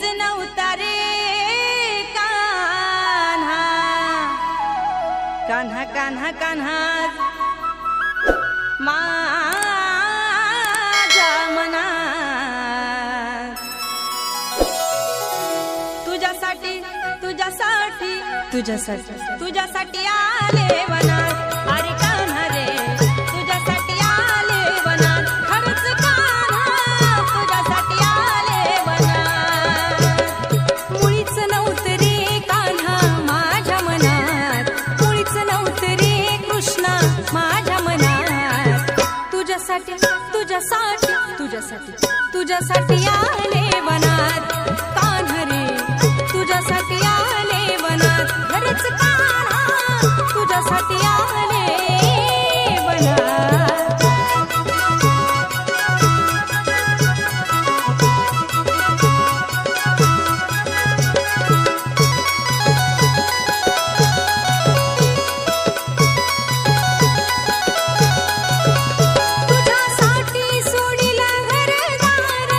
मुळीच नव्हता रे कान्हा, कान्हा कान्हा कान्हा माझ्या मनात, तुझ्यासाठी तुझ्यासाठी तुझ्यासाठी तुझ्यासाठी आले वनात, अरे कान्हा रे तुझ्यासाठी आले वनात, खरंच कान्हा तुझ्यासाठी आले वनात. मुळीच नव्हतं रे कान्हा माझ्या मनात, मुळीच नव्हतं रे कृष्णा माझ्या मनात, तुझ्यासाठी तुझ्यासाठी तुझ्यासाठी तुझ्यासाठी आले वनात, कान्हा रे तुझ्यासाठी आले वनात, खरंच कान्हा तुझ्यासाठी आले वनात. तुझ्यासाठी सोडिला घरदार,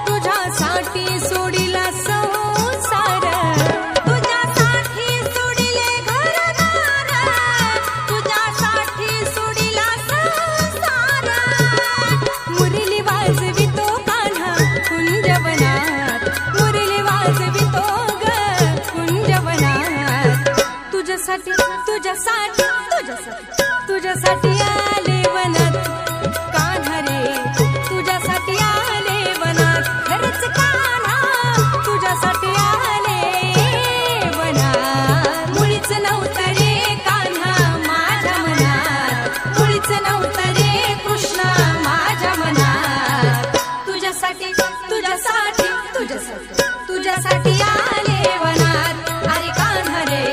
तुझ्यासाठी सोडिला संसार, तुझ्यासाठी सोडिले घरदार, तुझ्यासाठी सोडिला संसार. मुरली वाजवितो कान्हा कुंजवनात, मुरली वाजवितो ग कुंजवनात, तुझ्यासाठी तुझ्यासाठी तुझ्यासाठी तुझ्यासाठी आले वनात, कान्हा रे तुझ्यासाठी आले वनात, खरंच कान्हा तुझ्यासाठी आले वनात. मुळीच नव्हतं रे कान्हा माझ्या मनात, मुळीच नव्हतं रे कृष्णा माझ्या मनात, तुझ्यासाठी तुझ्यासाठी तुझ्यासाठी तुझ्यासाठी आले वनात, अरे कान्हा रे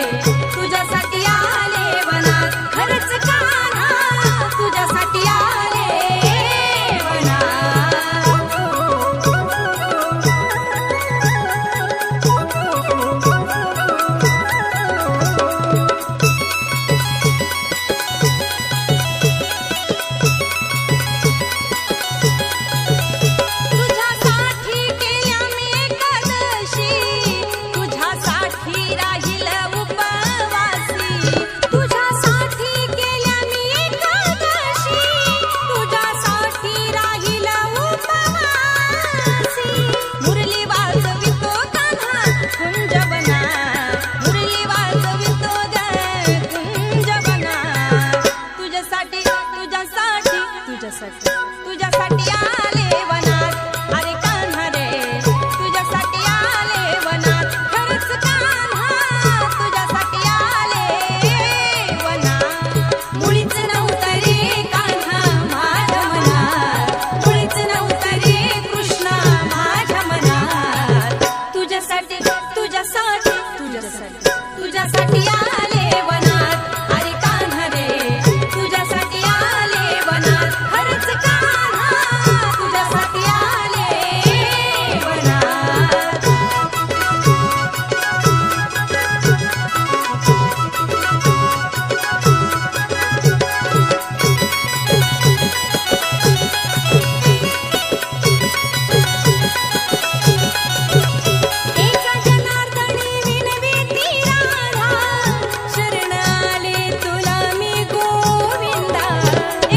तुझ्यासाठी आले वनात, खरंच कान्हा तुझ्यासाठी आले तुझ्यासाठी केल्या मी एकादशी, तुझ्यासाठी राहील उपवासी, तुझ्यासाठी केल्या मी एकादशी, तुझ्यासाठी राहील उपवासी. मुरली वाजवितो कान्हा कुंजवनात, मुरली वाजवितो ग कुंजवनात, तुझ्यासाठी तुझ्यासाठी तुझ्यासाठी तुझ्यासाठी आले वनात, अरे कान्हा रे तुझ्यासाठी आले वनात, खरंच कान्हा तुझ्यासाठी आले वनात. मुळीच नव्हतं रे कान्हा माझ्या मनात, मुळीच नव्हतं रे कृष्णा माझ्या मनात, तुझ्यासाठी तुझ्यासाठी तुझ्यासाठी तुझ्यासाठी आले वनात, अरे कान्हा रे तुझ्यासाठी आले वनात, खरंच कान्हा तुझ्यासाठी आले वनात. एका जनार्दनी विनविती राधा, शरण आले तुला मी गोविंदा,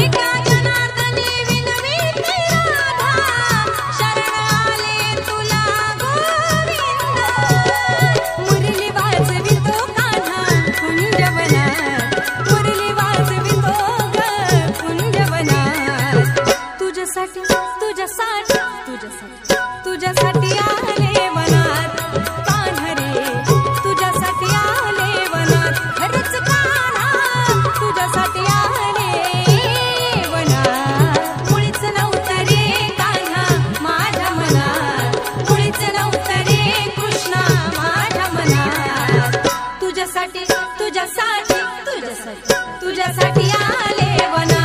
एका जनार्दनी विनविती राधा, शरण आले तुला गोविंदा. मुरली वाजवितो कान्हा कुंजवनात, मुरली वाजवितो ग कुंजवनात, तुझ्यासाठी तुझ्यासाठी तुझ्यासाठी तुझ्यासाठी आले वनात, कान्हा रे तुझ्यासाठी आले वनात, खरंच कान्हा तुझ्यासाठी आले वनात. मुळीच नव्हतं रे कान्हा माझ्या मनात, मुळीच नव्हतं रे कृष्णा माझ्या मनात, तुझ्यासाठी तुझ्यासाठी तुझ्यासाठी तुझ्यासाठी आले वनात.